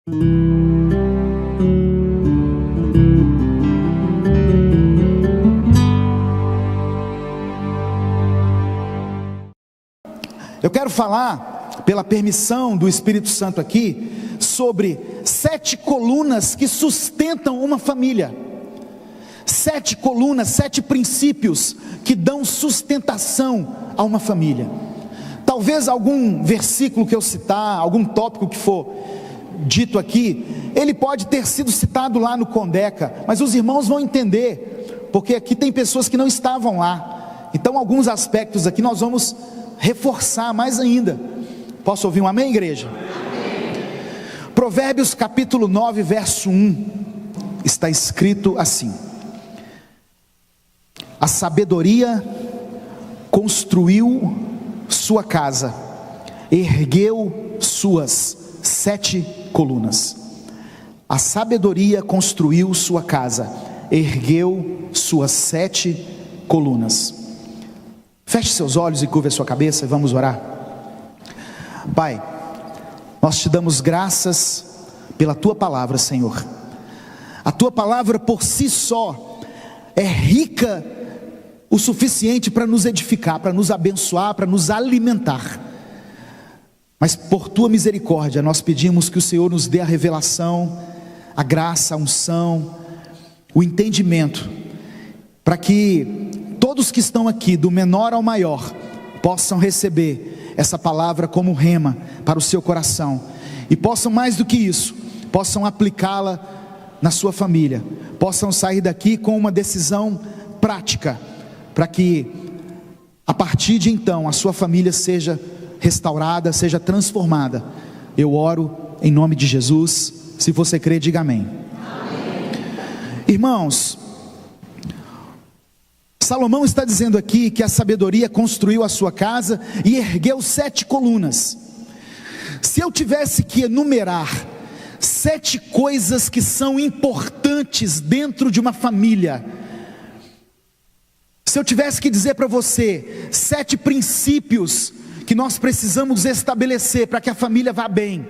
Eu quero falar, pela permissão do Espírito Santo aqui, sobre 7 colunas que sustentam uma família. 7 colunas, 7 princípios que dão sustentação a uma família. Talvez algum versículo que eu citar, algum tópico que for dito aqui, ele pode ter sido citado lá no Condeca, mas os irmãos vão entender, porque aqui tem pessoas que não estavam lá. Então alguns aspectos aqui nós vamos reforçar mais ainda. Posso ouvir um amém, igreja? Amém. Provérbios capítulo 9, verso 1, está escrito assim: a sabedoria construiu sua casa, ergueu suas 7 colunas. A sabedoria construiu sua casa, ergueu suas 7 colunas. Feche seus olhos e curva a sua cabeça e vamos orar. Pai, nós te damos graças pela tua palavra, Senhor. A tua palavra por si só é rica o suficiente para nos edificar, para nos abençoar, para nos alimentar. Mas por tua misericórdia nós pedimos que o Senhor nos dê a revelação, a graça, a unção, o entendimento, para que todos que estão aqui, do menor ao maior, possam receber essa palavra como rema para o seu coração, e possam, mais do que isso, possam aplicá-la na sua família, possam sair daqui com uma decisão prática, para que a partir de então a sua família seja restaurada, seja transformada. Eu oro em nome de Jesus. Se você crê, diga amém. Amém. Irmãos, Salomão está dizendo aqui que a sabedoria construiu a sua casa e ergueu 7 colunas. Se eu tivesse que enumerar 7 coisas que são importantes dentro de uma família, se eu tivesse que dizer para você 7 princípios que nós precisamos estabelecer para que a família vá bem,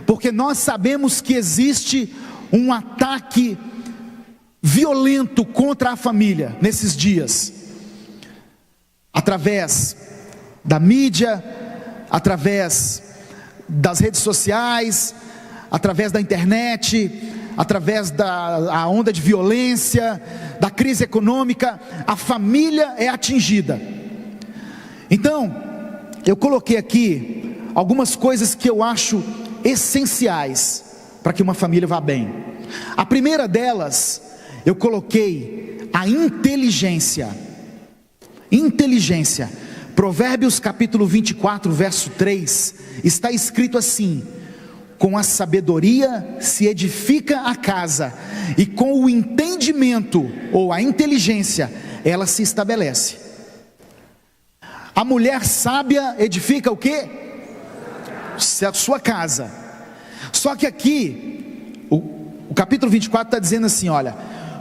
porque nós sabemos que existe um ataque violento contra a família nesses dias, através da mídia, através das redes sociais, através da internet, através da onda de violência, da crise econômica. A família é atingida. Então eu coloquei aqui algumas coisas que eu acho essenciais para que uma família vá bem. A primeira delas, eu coloquei a inteligência. Inteligência. Provérbios capítulo 24, verso 3, está escrito assim: com a sabedoria se edifica a casa, e com o entendimento, ou a inteligência, ela se estabelece. A mulher sábia edifica o quê? A sua casa. Só que aqui, o capítulo 24 está dizendo assim, olha: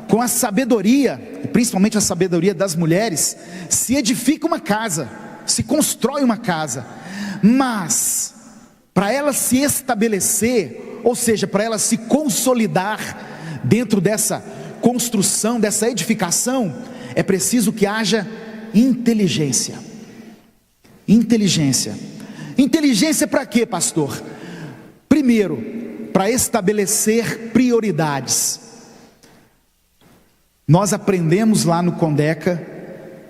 com a sabedoria, principalmente a sabedoria das mulheres, se edifica uma casa, se constrói uma casa. Mas para ela se estabelecer, ou seja, para ela se consolidar dentro dessa construção, dessa edificação, é preciso que haja inteligência. Inteligência. Inteligência para quê, pastor? Primeiro, para estabelecer prioridades. Nós aprendemos lá no Condeca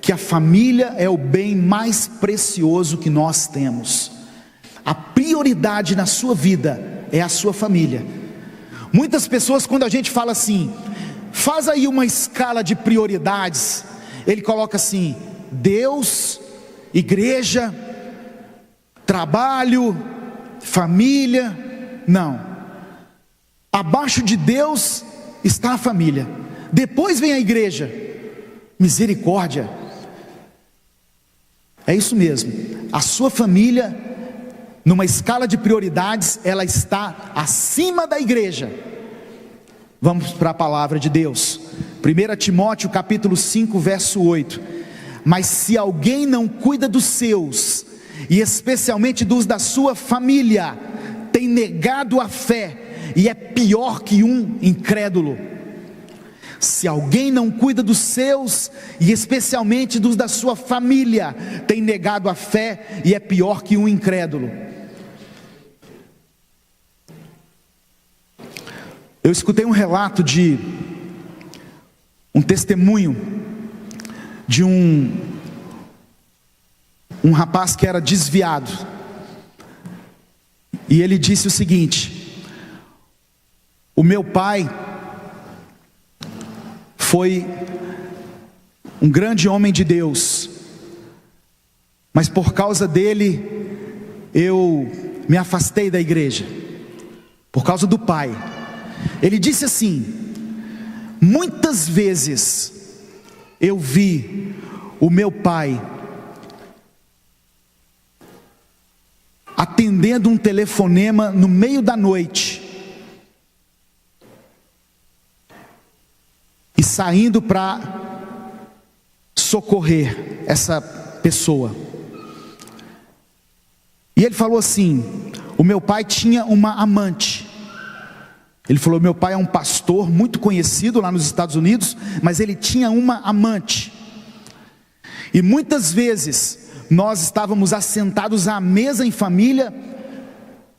que a família é o bem mais precioso que nós temos. A prioridade na sua vida é a sua família. Muitas pessoas, quando a gente fala assim, faz aí uma escala de prioridades, ele coloca assim: Deus, igreja, trabalho, família. Não, abaixo de Deus está a família, depois vem a igreja, misericórdia. É isso mesmo, a sua família, numa escala de prioridades, ela está acima da igreja. Vamos para a palavra de Deus. 1 Timóteo capítulo 5, verso 8. Mas se alguém não cuida dos seus, e especialmente dos da sua família, tem negado a fé e é pior que um incrédulo. Se alguém não cuida dos seus, e especialmente dos da sua família, tem negado a fé e é pior que um incrédulo. Eu escutei um relato de um testemunho de um rapaz que era desviado, e ele disse o seguinte: o meu pai foi um grande homem de Deus, mas por causa dele eu me afastei da igreja, por causa do pai. Ele disse assim: muitas vezes eu vi o meu pai atendendo um telefonema no meio da noite e saindo para socorrer essa pessoa. E ele falou assim: o meu pai tinha uma amante. Ele falou: meu pai é um pastor muito conhecido lá nos Estados Unidos, mas ele tinha uma amante. E muitas vezes nós estávamos assentados à mesa em família,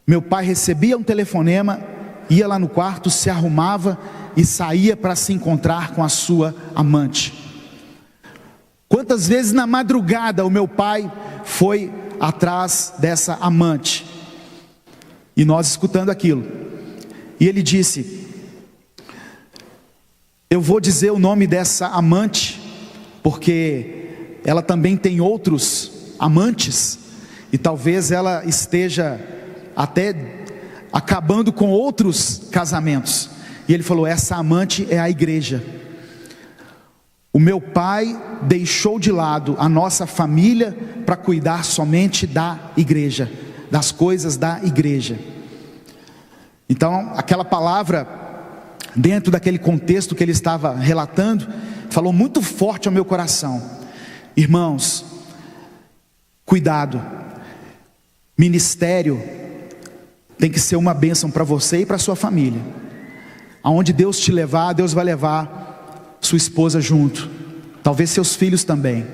meu pai recebia um telefonema, ia lá no quarto, se arrumava e saía para se encontrar com a sua amante. Quantas vezes na madrugada o meu pai foi atrás dessa amante, e nós escutando aquilo. E ele disse: eu vou dizer o nome dessa amante, porque ela também tem outros amantes, e talvez ela esteja até acabando com outros casamentos. E ele falou: essa amante é a igreja. O meu pai deixou de lado a nossa família para cuidar somente da igreja, das coisas da igreja. Então aquela palavra, dentro daquele contexto que ele estava relatando, falou muito forte ao meu coração. Irmãos, cuidado. Ministério tem que ser uma bênção para você e para sua família. Aonde Deus te levar, Deus vai levar sua esposa junto, talvez seus filhos também.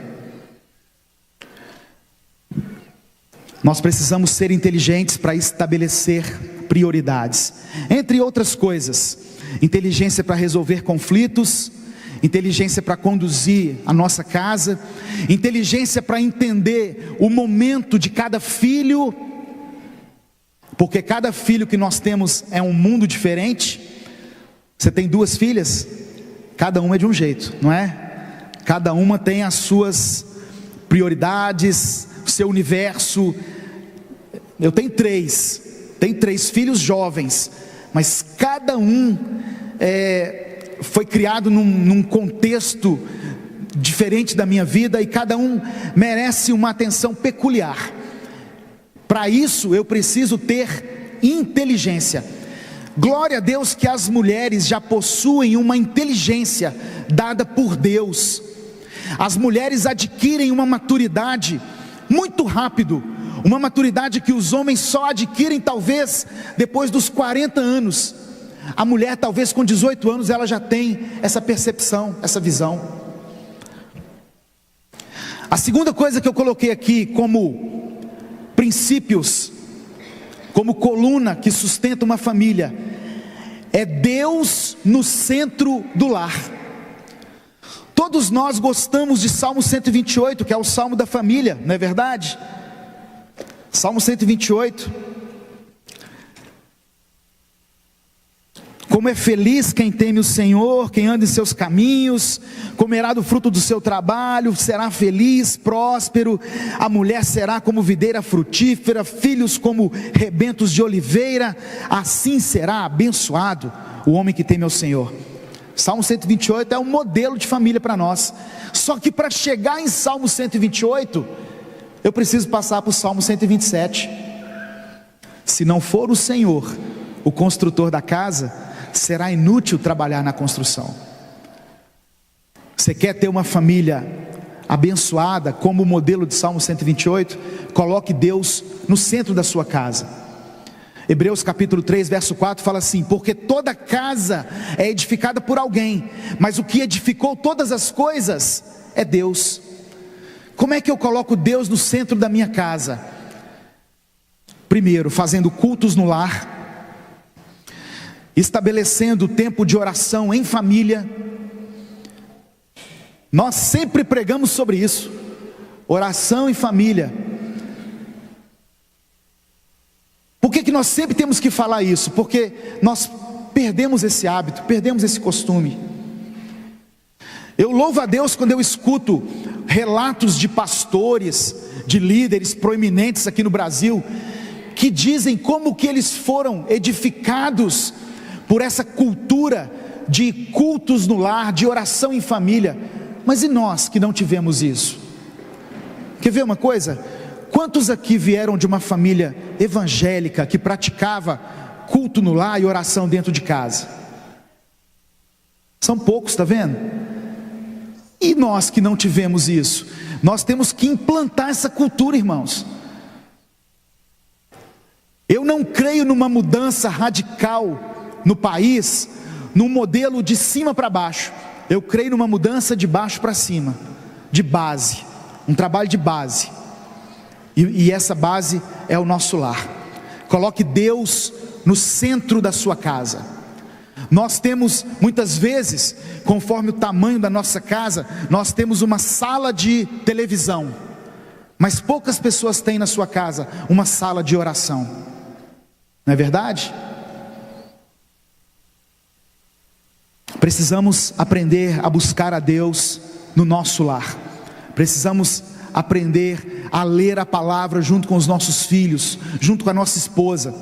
Nós precisamos ser inteligentes para estabelecer prioridades, entre outras coisas: inteligência para resolver conflitos, inteligência para conduzir a nossa casa, inteligência para entender o momento de cada filho, porque cada filho que nós temos é um mundo diferente. Você tem 2 filhas, cada uma é de um jeito, não é? Cada uma tem as suas prioridades, o seu universo. Eu tenho 3 filhos jovens, mas cada um foi criado num contexto diferente da minha vida, e cada um merece uma atenção peculiar. Para isso eu preciso ter inteligência. Glória a Deus que as mulheres já possuem uma inteligência dada por Deus. As mulheres adquirem uma maturidade muito rápido, uma maturidade que os homens só adquirem talvez depois dos 40 anos. A mulher talvez com 18 anos ela já tem essa percepção, essa visão. A segunda coisa que eu coloquei aqui como princípios, como coluna que sustenta uma família, é Deus no centro do lar. Todos nós gostamos de Salmo 128, que é o Salmo da família, não é verdade? Salmo 128. Como é feliz quem teme o Senhor, quem anda em seus caminhos, comerá do fruto do seu trabalho, será feliz, próspero. A mulher será como videira frutífera, filhos como rebentos de oliveira. Assim será abençoado o homem que teme ao Senhor. Salmo 128 é um modelo de família para nós. Só que para chegar em Salmo 128, eu preciso passar para o Salmo 127. Se não for o Senhor o construtor da casa, será inútil trabalhar na construção. Você quer ter uma família abençoada, como o modelo de Salmo 128? Coloque Deus no centro da sua casa. Hebreus capítulo 3, verso 4 fala assim: porque toda casa é edificada por alguém, mas o que edificou todas as coisas é Deus. Como é que eu coloco Deus no centro da minha casa? Primeiro, fazendo cultos no lar, estabelecendo tempo de oração em família. Nós sempre pregamos sobre isso, oração em família. Por que nós sempre temos que falar isso? Porque nós perdemos esse hábito, perdemos esse costume. Eu louvo a Deus quando eu escuto relatos de pastores, de líderes proeminentes aqui no Brasil, que dizem como que eles foram edificados por essa cultura de cultos no lar, de oração em família. Mas e nós que não tivemos isso? Quer ver uma coisa? Quantos aqui vieram de uma família evangélica que praticava culto no lar e oração dentro de casa? São poucos, está vendo? E nós que não tivemos isso? Nós temos que implantar essa cultura, irmãos. Eu não creio numa mudança radical no país, num modelo de cima para baixo. Eu creio numa mudança de baixo para cima, de base, um trabalho de base. E essa base é o nosso lar. Coloque Deus no centro da sua casa. Nós temos muitas vezes, conforme o tamanho da nossa casa, nós temos uma sala de televisão, mas poucas pessoas têm na sua casa uma sala de oração. Não é verdade? Precisamos aprender a buscar a Deus no nosso lar. Precisamos aprender a ler a palavra junto com os nossos filhos, junto com a nossa esposa.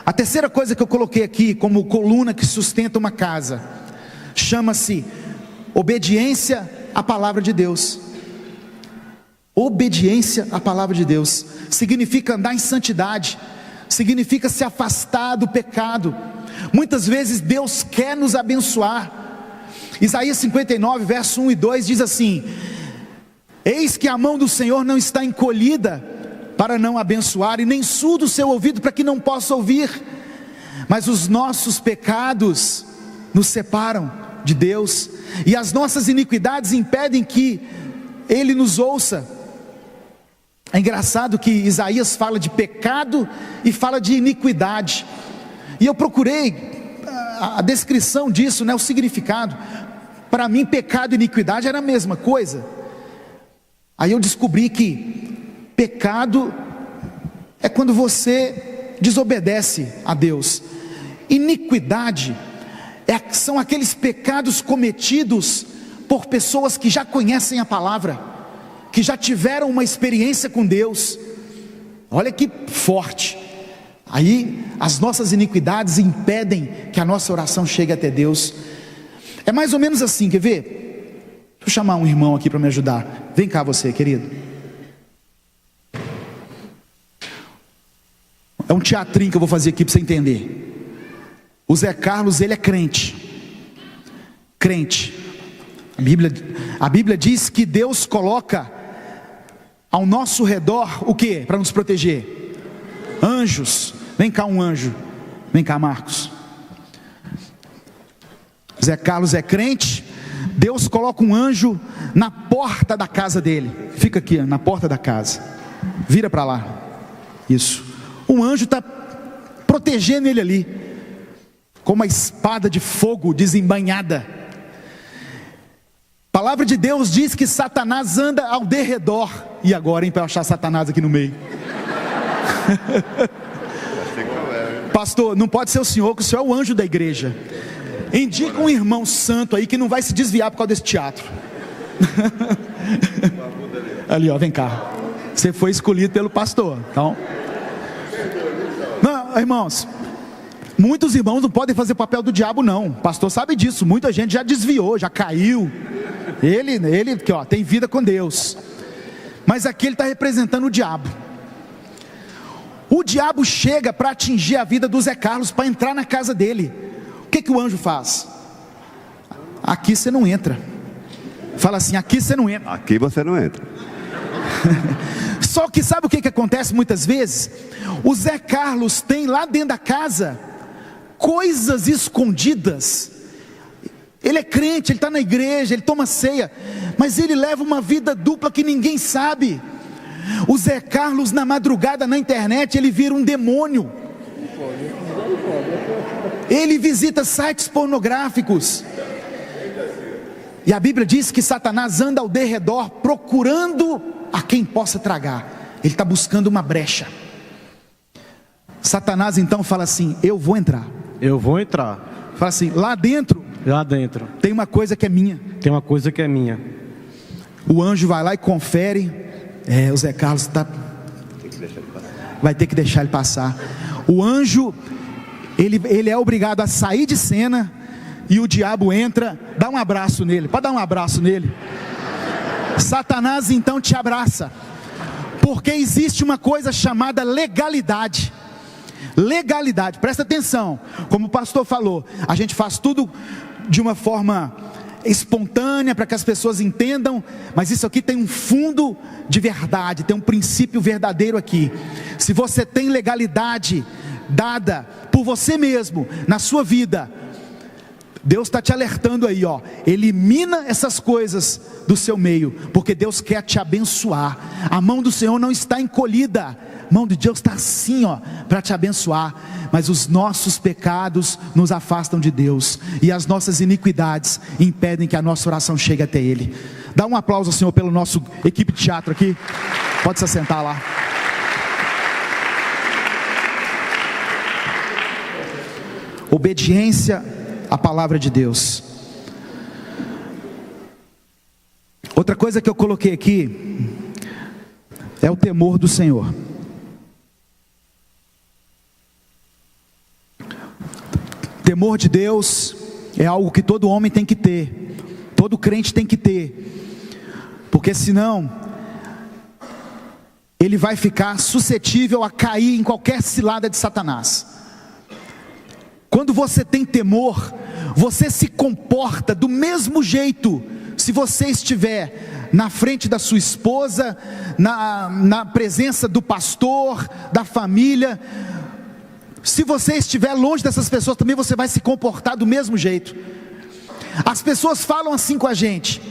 A terceira coisa que eu coloquei aqui como coluna que sustenta uma casa, chama-se obediência à palavra de Deus. Obediência à palavra de Deus significa andar em santidade, significa se afastar do pecado. Muitas vezes Deus quer nos abençoar. Isaías 59, verso 1 e 2 diz assim: eis que a mão do Senhor não está encolhida para não abençoar, e nem surdo o seu ouvido para que não possa ouvir, mas os nossos pecados nos separam de Deus, e as nossas iniquidades impedem que Ele nos ouça. É engraçado que Isaías fala de pecado e fala de iniquidade, e eu procurei a descrição disso, o significado. Para mim, pecado e iniquidade era a mesma coisa. Aí eu descobri que pecado é quando você desobedece a Deus. Iniquidade são aqueles pecados cometidos por pessoas que já conhecem a palavra, que já tiveram uma experiência com Deus. Olha que forte. Aí as nossas iniquidades impedem que a nossa oração chegue até Deus. É mais ou menos assim, quer ver? Deixa eu chamar um irmão aqui para me ajudar. Vem cá você, querido. É um teatrinho que eu vou fazer aqui para você entender. O Zé Carlos, ele é crente. Crente. A Bíblia diz que Deus coloca ao nosso redor o que? Para nos proteger? Anjos. Vem cá um anjo. Vem cá, Marcos. Zé Carlos é crente. Deus coloca um anjo na porta da casa dele. Fica aqui, na porta da casa. Vira para lá. Isso. Um anjo está protegendo ele ali, com uma espada de fogo desembainhada. A palavra de Deus diz que Satanás anda ao derredor. E agora, hein, para achar Satanás aqui no meio? Pastor, não pode ser o senhor, que o senhor é o anjo da igreja. Indica um irmão santo aí que não vai se desviar por causa desse teatro. Ali, ó, vem cá. Você foi escolhido pelo pastor, então. Não, irmãos, muitos irmãos não podem fazer o papel do diabo, não. O pastor sabe disso. Muita gente já desviou, já caiu. Ele que, ó, tem vida com Deus. Mas aqui ele está representando o diabo. O diabo chega para atingir a vida do Zé Carlos, para entrar na casa dele. O que o anjo faz? Aqui você não entra. Fala assim: aqui você não entra. Aqui você não entra. só que sabe o que acontece muitas vezes? O Zé Carlos tem lá dentro da casa coisas escondidas. Ele é crente, ele está na igreja, ele toma ceia, mas ele leva uma vida dupla que ninguém sabe. O Zé Carlos na madrugada na internet, ele vira um demônio. Ele visita sites pornográficos. E a Bíblia diz que Satanás anda ao derredor procurando a quem possa tragar. Ele está buscando uma brecha. Satanás então fala assim: eu vou entrar. Eu vou entrar. Fala assim: lá dentro tem uma coisa que é minha. Tem uma coisa que é minha. O anjo vai lá e confere. O Zé Carlos vai ter que deixar ele passar. O anjo, ele é obrigado a sair de cena. E o diabo entra, dá um abraço nele. Pode dar um abraço nele. Satanás então te abraça, porque existe uma coisa chamada legalidade. Legalidade, presta atenção. Como o pastor falou, a gente faz tudo de uma forma espontânea para que as pessoas entendam, mas isso aqui tem um fundo de verdade, tem um princípio verdadeiro aqui. Se você tem legalidade dada por você mesmo na sua vida, Deus está te alertando aí, elimina essas coisas do seu meio, porque Deus quer te abençoar. A mão do Senhor não está encolhida, a mão de Deus está assim, para te abençoar. Mas os nossos pecados nos afastam de Deus, e as nossas iniquidades impedem que a nossa oração chegue até Ele. Dá um aplauso ao Senhor pelo nosso equipe de teatro aqui. Pode se assentar lá. Obediência à palavra de Deus. Outra coisa que eu coloquei aqui é o temor do Senhor. Temor de Deus é algo que todo homem tem que ter, todo crente tem que ter, porque senão ele vai ficar suscetível a cair em qualquer cilada de Satanás. Quando você tem temor, você se comporta do mesmo jeito. Se você estiver na frente da sua esposa, na presença do pastor, da família, se você estiver longe dessas pessoas também, você vai se comportar do mesmo jeito. As pessoas falam assim com a gente: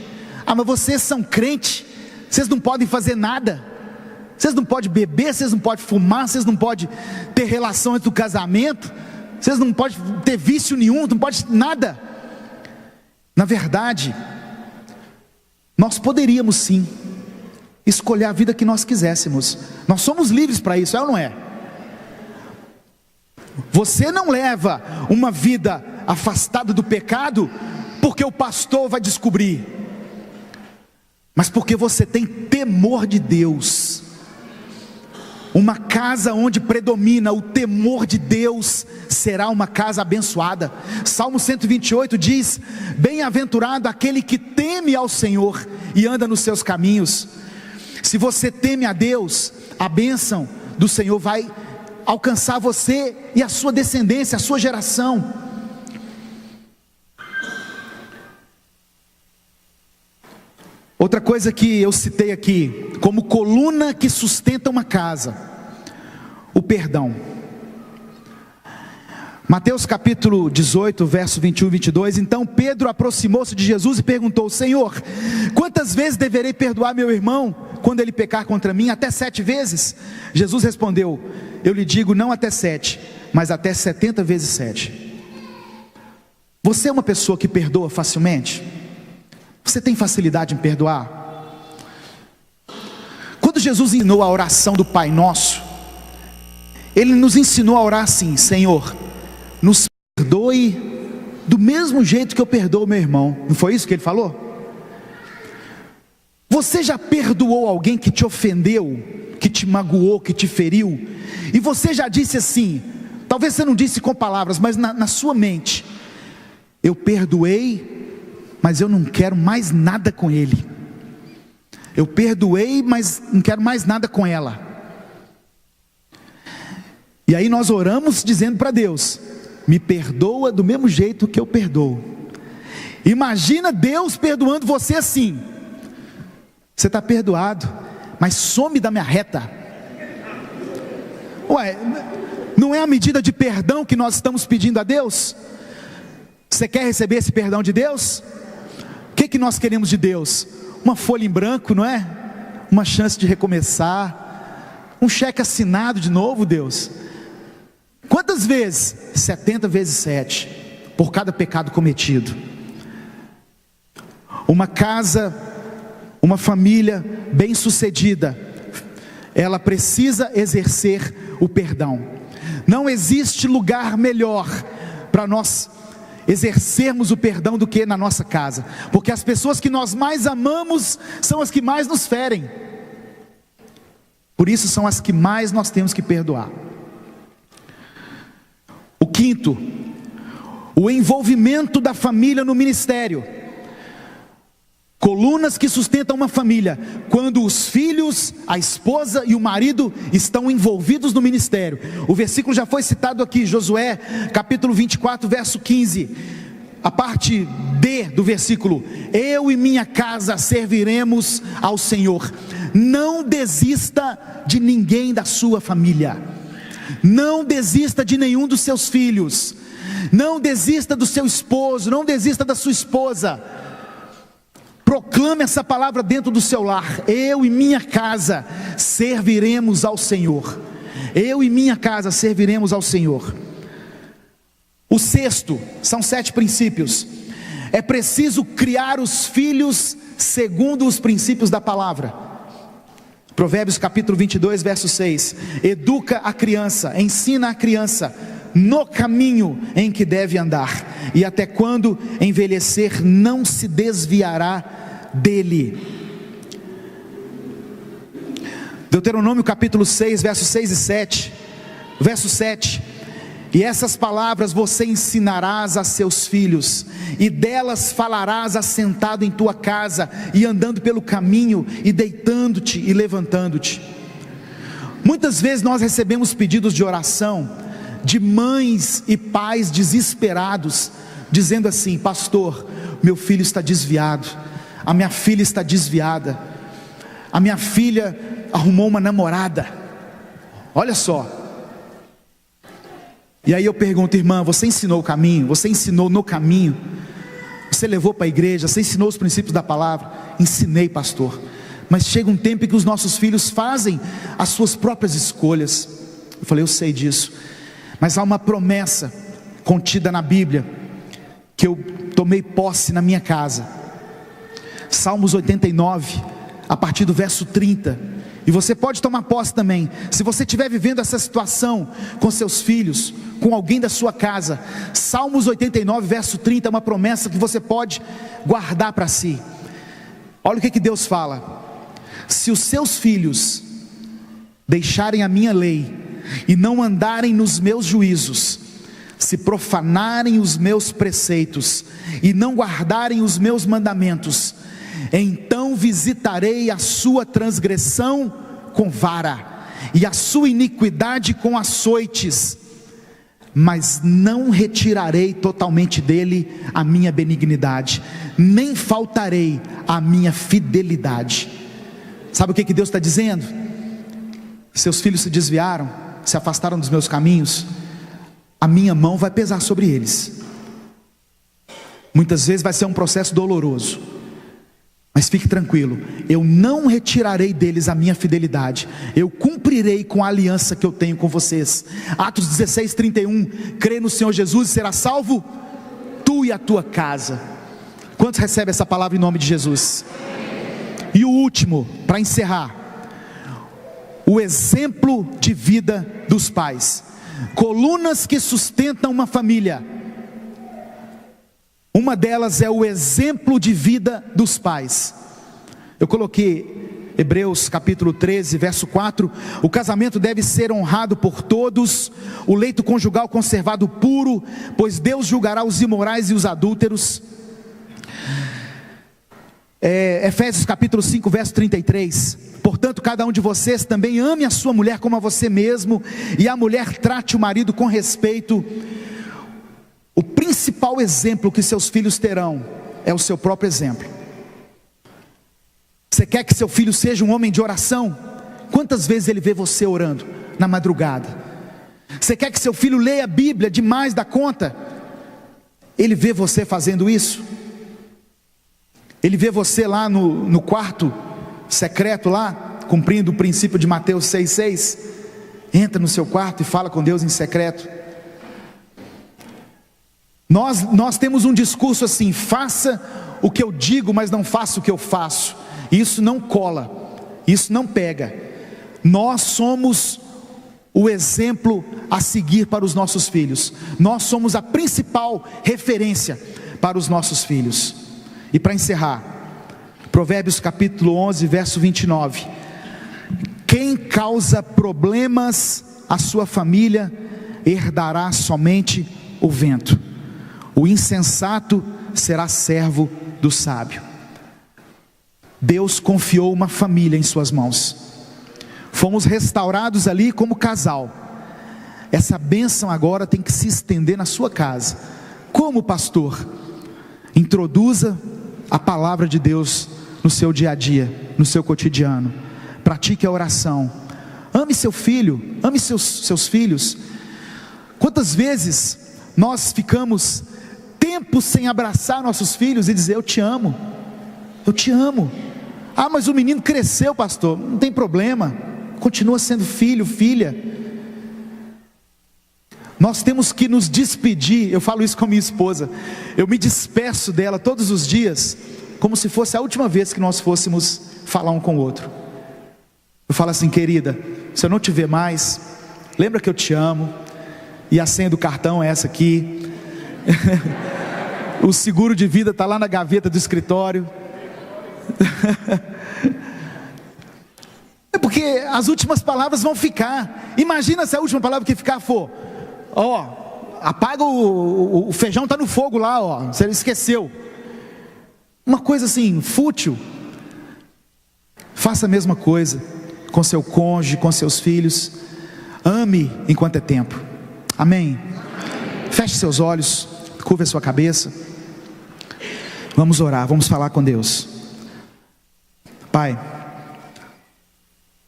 mas vocês são crentes, vocês não podem fazer nada, vocês não podem beber, vocês não podem fumar, vocês não podem ter relação entre o casamento, vocês não podem ter vício nenhum, não podem nada. Na verdade, nós poderíamos sim escolher a vida que nós quiséssemos. Nós somos livres para isso, é ou não é? Você não leva uma vida afastada do pecado porque o pastor vai descobrir, mas porque você tem temor de Deus. Uma casa onde predomina o temor de Deus será uma casa abençoada. Salmo 128 diz: bem-aventurado aquele que teme ao Senhor e anda nos seus caminhos. Se você teme a Deus, a bênção do Senhor vai alcançar você e a sua descendência, a sua geração. Outra coisa que eu citei aqui, como coluna que sustenta uma casa, o perdão. Mateus capítulo 18, verso 21 e 22, então Pedro aproximou-se de Jesus e perguntou: Senhor, quantas vezes deverei perdoar meu irmão quando ele pecar contra mim? Até 7 vezes? Jesus respondeu: eu lhe digo, não até 7, mas até 70 vezes 7. Você é uma pessoa que perdoa facilmente? Você tem facilidade em perdoar? Quando Jesus ensinou a oração do Pai Nosso, Ele nos ensinou a orar assim: Senhor, nos perdoe do mesmo jeito que eu perdoo meu irmão. Não foi isso que Ele falou? Você já perdoou alguém que te ofendeu, que te magoou, que te feriu? E você já disse assim, talvez você não disse com palavras, mas na sua mente: eu perdoei, mas eu não quero mais nada com ele. Eu perdoei, mas não quero mais nada com ela. E aí nós oramos dizendo para Deus: me perdoa do mesmo jeito que eu perdoo. Imagina Deus perdoando você assim: você está perdoado, mas some da minha reta. Ué, não é a medida de perdão que nós estamos pedindo a Deus? Você quer receber esse perdão de Deus? O que nós queremos de Deus? Uma folha em branco, não é? Uma chance de recomeçar, um cheque assinado de novo, Deus. Quantas vezes? 70 vezes 7, por cada pecado cometido. Uma casa, uma família bem-sucedida, ela precisa exercer o perdão. Não existe lugar melhor para nós exercermos o perdão do que na nossa casa, porque as pessoas que nós mais amamos são as que mais nos ferem, por isso são as que mais nós temos que perdoar. O quinto, o envolvimento da família no ministério. Colunas que sustentam uma família, quando os filhos, a esposa e o marido estão envolvidos no ministério. O versículo já foi citado aqui, Josué capítulo 24 verso 15, a parte D do versículo: eu e minha casa serviremos ao Senhor. Não desista de ninguém da sua família, não desista de nenhum dos seus filhos, não desista do seu esposo, não desista da sua esposa. Proclame essa palavra dentro do seu lar: eu e minha casa serviremos ao Senhor. Eu e minha casa serviremos ao Senhor. O sexto, são 7 princípios. É preciso criar os filhos segundo os princípios da palavra. Provérbios capítulo 22 verso 6: educa a criança, ensina a criança no caminho em que deve andar, e até quando envelhecer não se desviará dele. Deuteronômio capítulo 6 versos 6 e 7, verso 7: e essas palavras você ensinarás a seus filhos, e delas falarás assentado em tua casa, e andando pelo caminho, e deitando-te e levantando-te. Muitas vezes nós recebemos pedidos de oração de mães e pais desesperados, dizendo assim: pastor, meu filho está desviado, a minha filha está desviada, a minha filha arrumou uma namorada, olha só. E aí eu pergunto: irmã, você ensinou o caminho? Você ensinou no caminho? Você levou para a igreja? Você ensinou os princípios da palavra? Ensinei, pastor. Mas chega um tempo em que os nossos filhos fazem as suas próprias escolhas. Eu falei: eu sei disso, mas há uma promessa contida na Bíblia que eu tomei posse na minha casa. Salmos 89, a partir do verso 30. E você pode tomar posse também, se você estiver vivendo essa situação com seus filhos, com alguém da sua casa. Salmos 89 verso 30 é uma promessa que você pode guardar para si. Olha o que Deus fala: se os seus filhos deixarem a minha lei e não andarem nos meus juízos, se profanarem os meus preceitos e não guardarem os meus mandamentos, então visitarei a sua transgressão com vara e a sua iniquidade com açoites, mas não retirarei totalmente dele a minha benignidade, nem faltarei a minha fidelidade. Sabe o que Deus está dizendo? Seus filhos se desviaram, se afastaram dos meus caminhos, a minha mão vai pesar sobre eles. Muitas vezes vai ser um processo doloroso, mas fique tranquilo, eu não retirarei deles a minha fidelidade, eu cumprirei com a aliança que eu tenho com vocês. Atos 16, 31, crê no Senhor Jesus e será salvo, tu e a tua casa. Quantos recebem essa palavra em nome de Jesus? E o último, para encerrar, o exemplo de vida dos pais. Colunas que sustentam uma família, uma delas é o exemplo de vida dos pais. Eu coloquei Hebreus capítulo 13 verso 4: o casamento deve ser honrado por todos, o leito conjugal conservado puro, pois Deus julgará os imorais e os adúlteros. Efésios capítulo 5 verso 33: portanto cada um de vocês também ame a sua mulher como a você mesmo, e a mulher trate o marido com respeito. O principal exemplo que seus filhos terão é o seu próprio exemplo. Você quer que seu filho seja um homem de oração? Quantas vezes ele vê você orando na madrugada? Você quer que seu filho leia a Bíblia demais da conta? Ele vê você fazendo isso? Ele vê você lá no quarto secreto lá, cumprindo o princípio de Mateus 6,6? Entra no seu quarto e fala com Deus em secreto. Nós temos um discurso assim: faça o que eu digo, mas não faça o que eu faço. Isso não cola, isso não pega. Nós somos o exemplo a seguir para os nossos filhos. Nós somos a principal referência para os nossos filhos. E para encerrar, Provérbios capítulo 11, verso 29. Quem causa problemas à sua família herdará somente o vento. O insensato será servo do sábio. Deus confiou uma família em suas mãos. Fomos restaurados ali como casal. Essa bênção agora tem que se estender na sua casa. Como pastor, introduza a palavra de Deus no seu dia a dia, no seu cotidiano. Pratique a oração. Ame seu filho, ame seus filhos. Quantas vezes nós ficamos tempo sem abraçar nossos filhos e dizer: eu te amo, eu te amo. Ah, mas o menino cresceu, pastor. Não tem problema, continua sendo filho, filha. Nós temos que nos despedir. Eu falo isso com a minha esposa. Eu me despeço dela todos os dias, como se fosse a última vez que nós fôssemos falar um com o outro. Eu falo assim: querida, se eu não te ver mais, lembra que eu te amo, e a senha do cartão é essa aqui. O seguro de vida está lá na gaveta do escritório. É porque as últimas palavras vão ficar. Imagina se a última palavra que ficar for: apaga o feijão, está no fogo lá, você esqueceu. Uma coisa assim, fútil. Faça a mesma coisa com seu cônjuge, com seus filhos. Ame enquanto é tempo. Amém? Feche seus olhos, curva a sua cabeça. Vamos orar, vamos falar com Deus. Pai,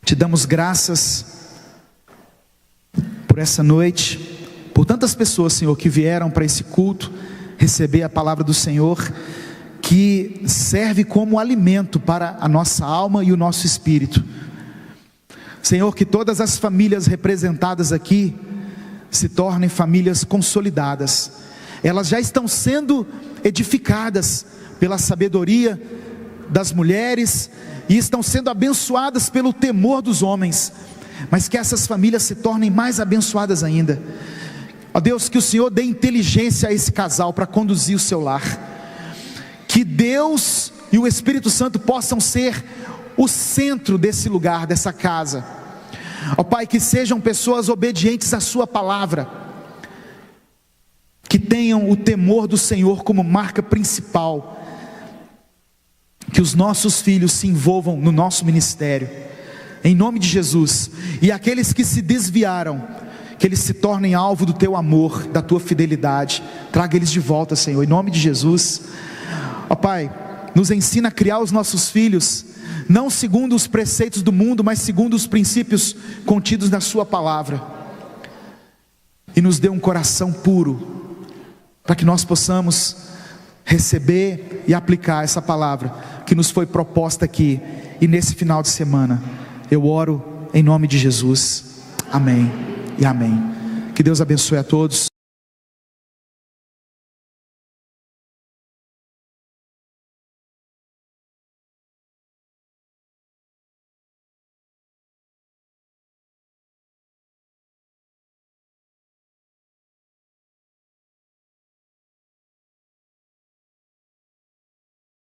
te damos graças por essa noite, por tantas pessoas, Senhor, que vieram para esse culto receber a palavra do Senhor, que serve como alimento para a nossa alma e o nosso espírito. Senhor, que todas as famílias representadas aqui se tornem famílias consolidadas. Elas já estão sendo edificadas pela sabedoria das mulheres e estão sendo abençoadas pelo temor dos homens, mas que essas famílias se tornem mais abençoadas ainda. Ó Deus, que o Senhor dê inteligência a esse casal para conduzir o seu lar. Que Deus e o Espírito Santo possam ser o centro desse lugar, dessa casa. Ó Pai, que sejam pessoas obedientes à sua palavra, que tenham o temor do Senhor como marca principal. Que os nossos filhos se envolvam no nosso ministério, em nome de Jesus. E aqueles que se desviaram, que eles se tornem alvo do teu amor, da tua fidelidade. Traga eles de volta, Senhor, em nome de Jesus. Ó Pai, nos ensina a criar os nossos filhos, não segundo os preceitos do mundo, mas segundo os princípios contidos na sua palavra. E nos dê um coração puro, para que nós possamos receber e aplicar essa palavra que nos foi proposta aqui. E nesse final de semana, eu oro em nome de Jesus. Amém e amém. Que Deus abençoe a todos.